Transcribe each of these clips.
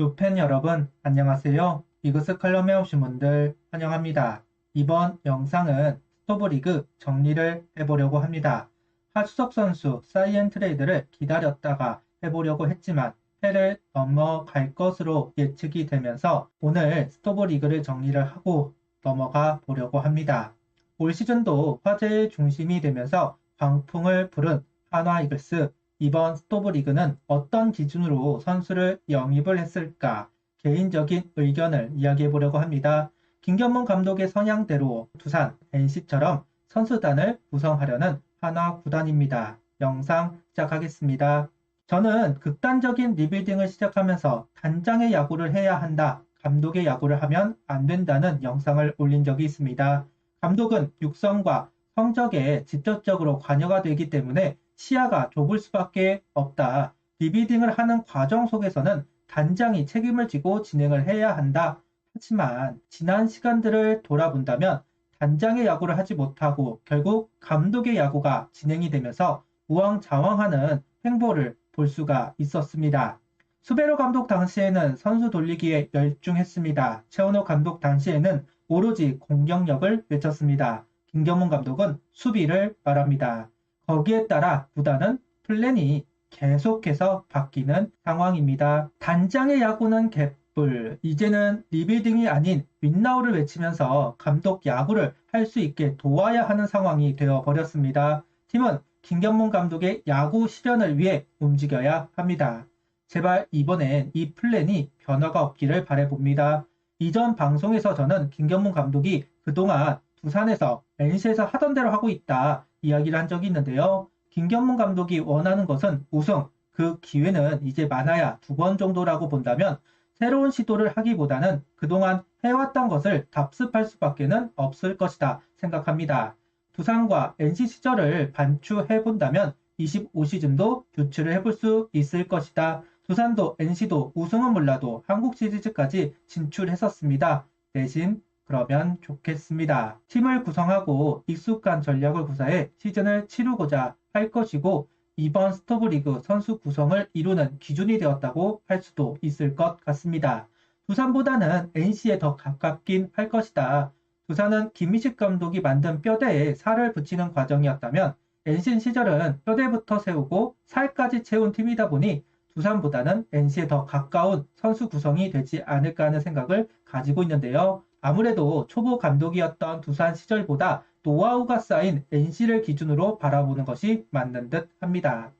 요팬 여러분, 안녕하세요. 이그스 칼럼에 오신 분들 환영합니다. 이번 영상은 스토브리그 정리를 해보려고 합니다. 하주석 선수 사이언 트레이드를 기다렸다가 해보려고 했지만 해를 넘어갈 것으로 예측이 되면서 오늘 스토브리그를 정리를 하고 넘어가 보려고 합니다. 올 시즌도 화제의 중심이 되면서 광풍을 부른 한화 이글스, 이번 스토브리그는 어떤 기준으로 선수를 영입을 했을까? 개인적인 의견을 이야기해 보려고 합니다. 김경문 감독의 성향대로 두산, NC처럼 선수단을 구성하려는 한화 구단입니다. 영상 시작하겠습니다. 저는 극단적인 리빌딩을 시작하면서 단장의 야구를 해야 한다, 감독의 야구를 하면 안 된다는 영상을 올린 적이 있습니다. 감독은 육성과 성적에 직접적으로 관여가 되기 때문에 시야가 좁을 수밖에 없다. 리비딩을 하는 과정 속에서는 단장이 책임을 지고 진행을 해야 한다. 하지만 지난 시간들을 돌아본다면 단장의 야구를 하지 못하고 결국 감독의 야구가 진행이 되면서 우왕좌왕하는 행보를 볼 수가 있었습니다. 수베로 감독 당시에는 선수 돌리기에 열중했습니다. 최원호 감독 당시에는 오로지 공격력을 외쳤습니다. 김경문 감독은 수비를 말합니다. 거기에 따라 구단은 플랜이 계속해서 바뀌는 상황입니다. 단장의 야구는 개뿔, 이제는 리빌딩이 아닌 윈나우를 외치면서 감독 야구를 할 수 있게 도와야 하는 상황이 되어버렸습니다. 팀은 김경문 감독의 야구 실현을 위해 움직여야 합니다. 제발 이번엔 이 플랜이 변화가 없기를 바라봅니다. 이전 방송에서 저는 김경문 감독이 그동안 두산에서 NC에서 하던 대로 하고 있다 이야기를 한 적이 있는데요. 김경문 감독이 원하는 것은 우승, 그 기회는 이제 많아야 2번 정도라고 본다면 새로운 시도를 하기보다는 그동안 해왔던 것을 답습할 수밖에는 없을 것이다 생각합니다. 두산과 NC 시절을 반추해본다면 25시즌도 유출을 해볼 수 있을 것이다. 두산도 NC도 우승은 몰라도 한국 시리즈까지 진출했었습니다. 대신 그러면 좋겠습니다. 팀을 구성하고 익숙한 전략을 구사해 시즌을 치르고자 할 것이고 이번 스토브리그 선수 구성을 이루는 기준이 되었다고 할 수도 있을 것 같습니다. 두산보다는 NC에 더 가깝긴 할 것이다. 두산은 김희식 감독이 만든 뼈대에 살을 붙이는 과정이었다면 NC 시절은 뼈대부터 세우고 살까지 채운 팀이다 보니 두산보다는 NC에 더 가까운 선수 구성이 되지 않을까 하는 생각을 가지고 있는데요. 아무래도 초보 감독이었던 두산 시절보다 노하우가 쌓인 NC를 기준으로 바라보는 것이 맞는 듯 합니다.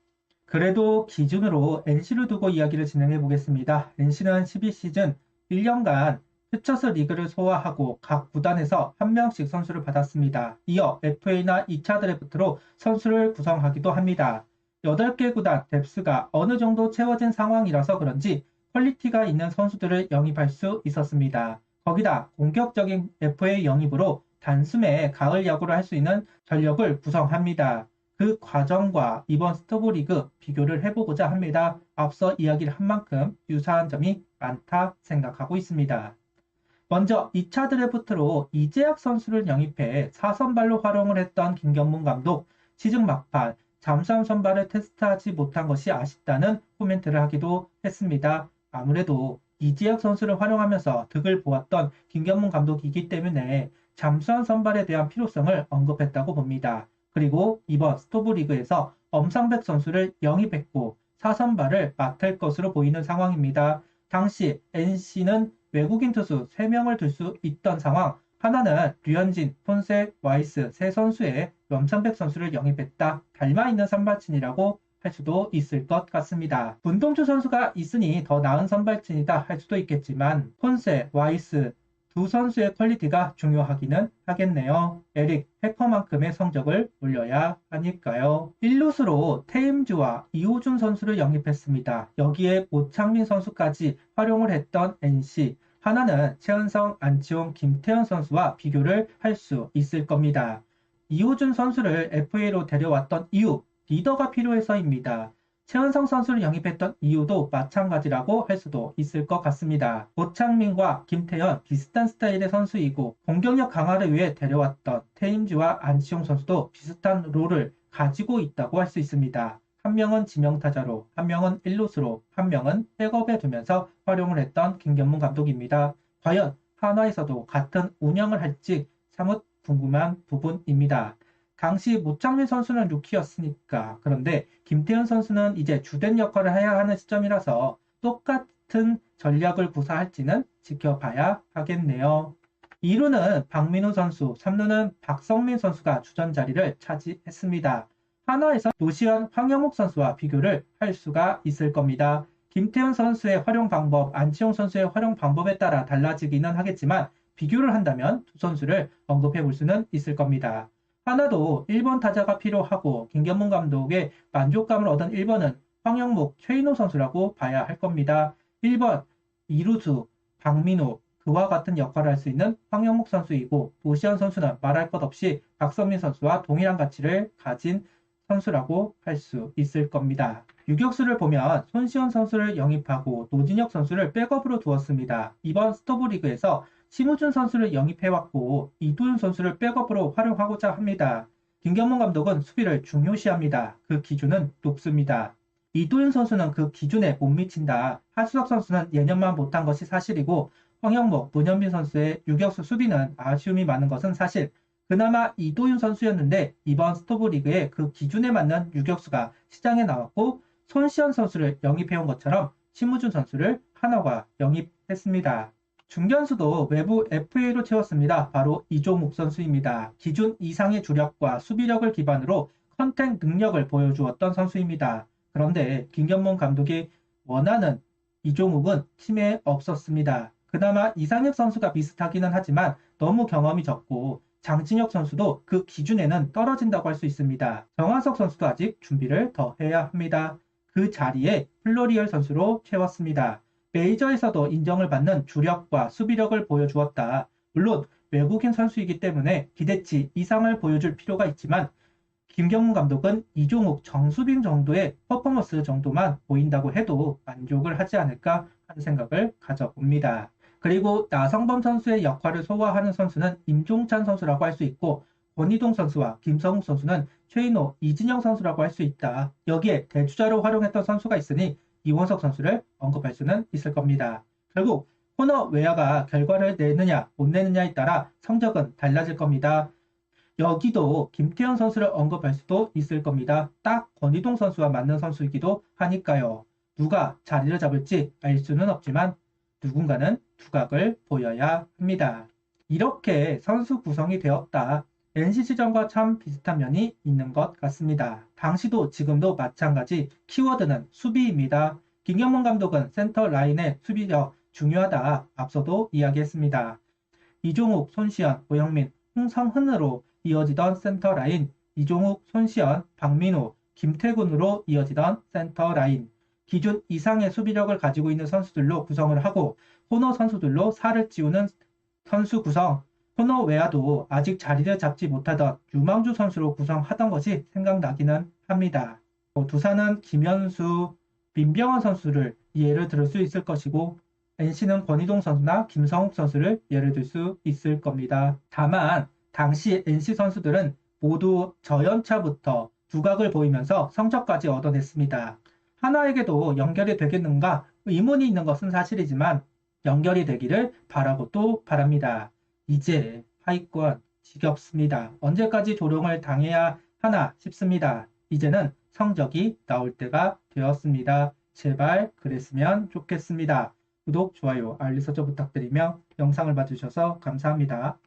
그래도 기준으로 NC를 두고 이야기를 진행해 보겠습니다. NC는 12시즌 1년간 스처스 리그를 소화하고 각 구단에서 한 명씩 선수를 받았습니다. 이어 FA나 2차 드래프트로 선수를 구성하기도 합니다. 8개 구단 뎁스가 어느 정도 채워진 상황이라서 그런지 퀄리티가 있는 선수들을 영입할 수 있었습니다. 거기다 공격적인 FA 영입으로 단숨에 가을 야구를 할 수 있는 전력을 구성합니다. 그 과정과 이번 스토브리그 비교를 해보고자 합니다. 앞서 이야기를 한 만큼 유사한 점이 많다 생각하고 있습니다. 먼저 2차 드래프트로 이재학 선수를 영입해 4선발로 활용을 했던 김경문 감독, 시즌 막판 잠수함 선발을 테스트하지 못한 것이 아쉽다는 코멘트를 하기도 했습니다. 아무래도 이재학 선수를 활용하면서 득을 보았던 김경문 감독이기 때문에 잠수함 선발에 대한 필요성을 언급했다고 봅니다. 그리고 이번 스토브리그에서 엄상백 선수를 영입했고 4선발을 맡을 것으로 보이는 상황입니다. 당시 NC는 외국인 투수 3명을 둘 수 있던 상황, 하나는 류현진, 폰세, 와이스 세 선수의 엄상백 선수를 영입했다. 닮아있는 선발진이라고 할 수도 있을 것 같습니다. 문동주 선수가 있으니 더 나은 선발진이다 할 수도 있겠지만 폰세, 와이스 두 선수의 퀄리티가 중요하기는 하겠네요. 에릭 해커만큼의 성적을 올려야 하니까요. 1루수로 테임즈와 이호준 선수를 영입했습니다. 여기에 오창민 선수까지 활용을 했던 NC. 하나는 최은성, 안치홍, 김태현 선수와 비교를 할 수 있을 겁니다. 이호준 선수를 FA로 데려왔던 이유, 리더가 필요해서입니다. 최은성 선수를 영입했던 이유도 마찬가지라고 할 수도 있을 것 같습니다. 오창민과 김태현 비슷한 스타일의 선수이고 공격력 강화를 위해 데려왔던 테임즈와 안치홍 선수도 비슷한 롤을 가지고 있다고 할 수 있습니다. 한 명은 지명타자로, 한 명은 1루수로, 한 명은 백업에 두면서 활용을 했던 김경문 감독입니다. 과연 한화에서도 같은 운영을 할지 사뭇 궁금한 부분입니다. 당시 모창민 선수는 루키였으니까. 그런데 김태현 선수는 이제 주된 역할을 해야 하는 시점이라서 똑같은 전략을 구사할지는 지켜봐야 하겠네요. 2루는 박민우 선수, 3루는 박성민 선수가 주전 자리를 차지했습니다. 한화에서 노시현, 황영욱 선수와 비교를 할 수가 있을 겁니다. 김태현 선수의 활용 방법, 안치홍 선수의 활용 방법에 따라 달라지기는 하겠지만 비교를 한다면 두 선수를 언급해 볼 수는 있을 겁니다. 하나도 1번 타자가 필요하고 김경문 감독의 만족감을 얻은 1번은 황영목, 최인호 선수라고 봐야 할 겁니다. 1번 이루수, 박민호, 그와 같은 역할을 할 수 있는 황영목 선수이고 노시현 선수는 말할 것 없이 박성민 선수와 동일한 가치를 가진 선수라고 할 수 있을 겁니다. 유격수를 보면 손시현 선수를 영입하고 노진혁 선수를 백업으로 두었습니다. 이번 스토브리그에서 심우준 선수를 영입해왔고 이도윤 선수를 백업으로 활용하고자 합니다. 김경문 감독은 수비를 중요시합니다. 그 기준은 높습니다. 이도윤 선수는 그 기준에 못 미친다. 하수석 선수는 예년만 못한 것이 사실이고 황영목, 문현빈 선수의 유격수 수비는 아쉬움이 많은 것은 사실. 그나마 이도윤 선수였는데 이번 스토브리그에 그 기준에 맞는 유격수가 시장에 나왔고 손시현 선수를 영입해온 것처럼 심우준 선수를 한화가 영입했습니다. 중견수도 외부 FA로 채웠습니다. 바로 이종욱 선수입니다. 기준 이상의 주력과 수비력을 기반으로 컨택 능력을 보여주었던 선수입니다. 그런데 김경문 감독이 원하는 이종욱은 팀에 없었습니다. 그나마 이상혁 선수가 비슷하기는 하지만 너무 경험이 적고 장진혁 선수도 그 기준에는 떨어진다고 할 수 있습니다. 정하석 선수도 아직 준비를 더 해야 합니다. 그 자리에 플로리얼 선수로 채웠습니다. 메이저에서도 인정을 받는 주력과 수비력을 보여주었다. 물론 외국인 선수이기 때문에 기대치 이상을 보여줄 필요가 있지만 김경문 감독은 이종욱, 정수빈 정도의 퍼포먼스 정도만 보인다고 해도 만족을 하지 않을까 하는 생각을 가져봅니다. 그리고 나성범 선수의 역할을 소화하는 선수는 임종찬 선수라고 할 수 있고 권희동 선수와 김성욱 선수는 최인호, 이진영 선수라고 할 수 있다. 여기에 대주자로 활용했던 선수가 있으니 이원석 선수를 언급할 수는 있을 겁니다. 결국 코너 외야가 결과를 내느냐 못 내느냐에 따라 성적은 달라질 겁니다. 여기도 김태현 선수를 언급할 수도 있을 겁니다. 딱 권희동 선수와 맞는 선수이기도 하니까요. 누가 자리를 잡을지 알 수는 없지만 누군가는 두각을 보여야 합니다. 이렇게 선수 구성이 되었다. NC시절과 참 비슷한 면이 있는 것 같습니다. 당시도 지금도 마찬가지 키워드는 수비입니다. 김경문 감독은 센터 라인의 수비력 중요하다 앞서도 이야기했습니다. 이종욱, 손시현, 오영민, 홍성훈으로 이어지던 센터 라인, 이종욱, 손시현, 박민우, 김태군으로 이어지던 센터 라인, 기준 이상의 수비력을 가지고 있는 선수들로 구성을 하고 코너 선수들로 살을 찌우는 선수 구성, 코너 외야도 아직 자리를 잡지 못하던 유망주 선수로 구성하던 것이 생각나기는 합니다. 두산은 김현수, 민병헌 선수를 예를 들 수 있을 것이고 NC는 권희동 선수나 김성욱 선수를 예를 들 수 있을 겁니다. 다만 당시 NC 선수들은 모두 저연차부터 두각을 보이면서 성적까지 얻어냈습니다. 하나에게도 연결이 되겠는가 의문이 있는 것은 사실이지만 연결이 되기를 바라고 또 바랍니다. 이제 하위권 지겹습니다. 언제까지 조롱을 당해야 하나 싶습니다. 이제는 성적이 나올 때가 되었습니다. 제발 그랬으면 좋겠습니다. 구독, 좋아요, 알림 설정 부탁드리며 영상을 봐주셔서 감사합니다.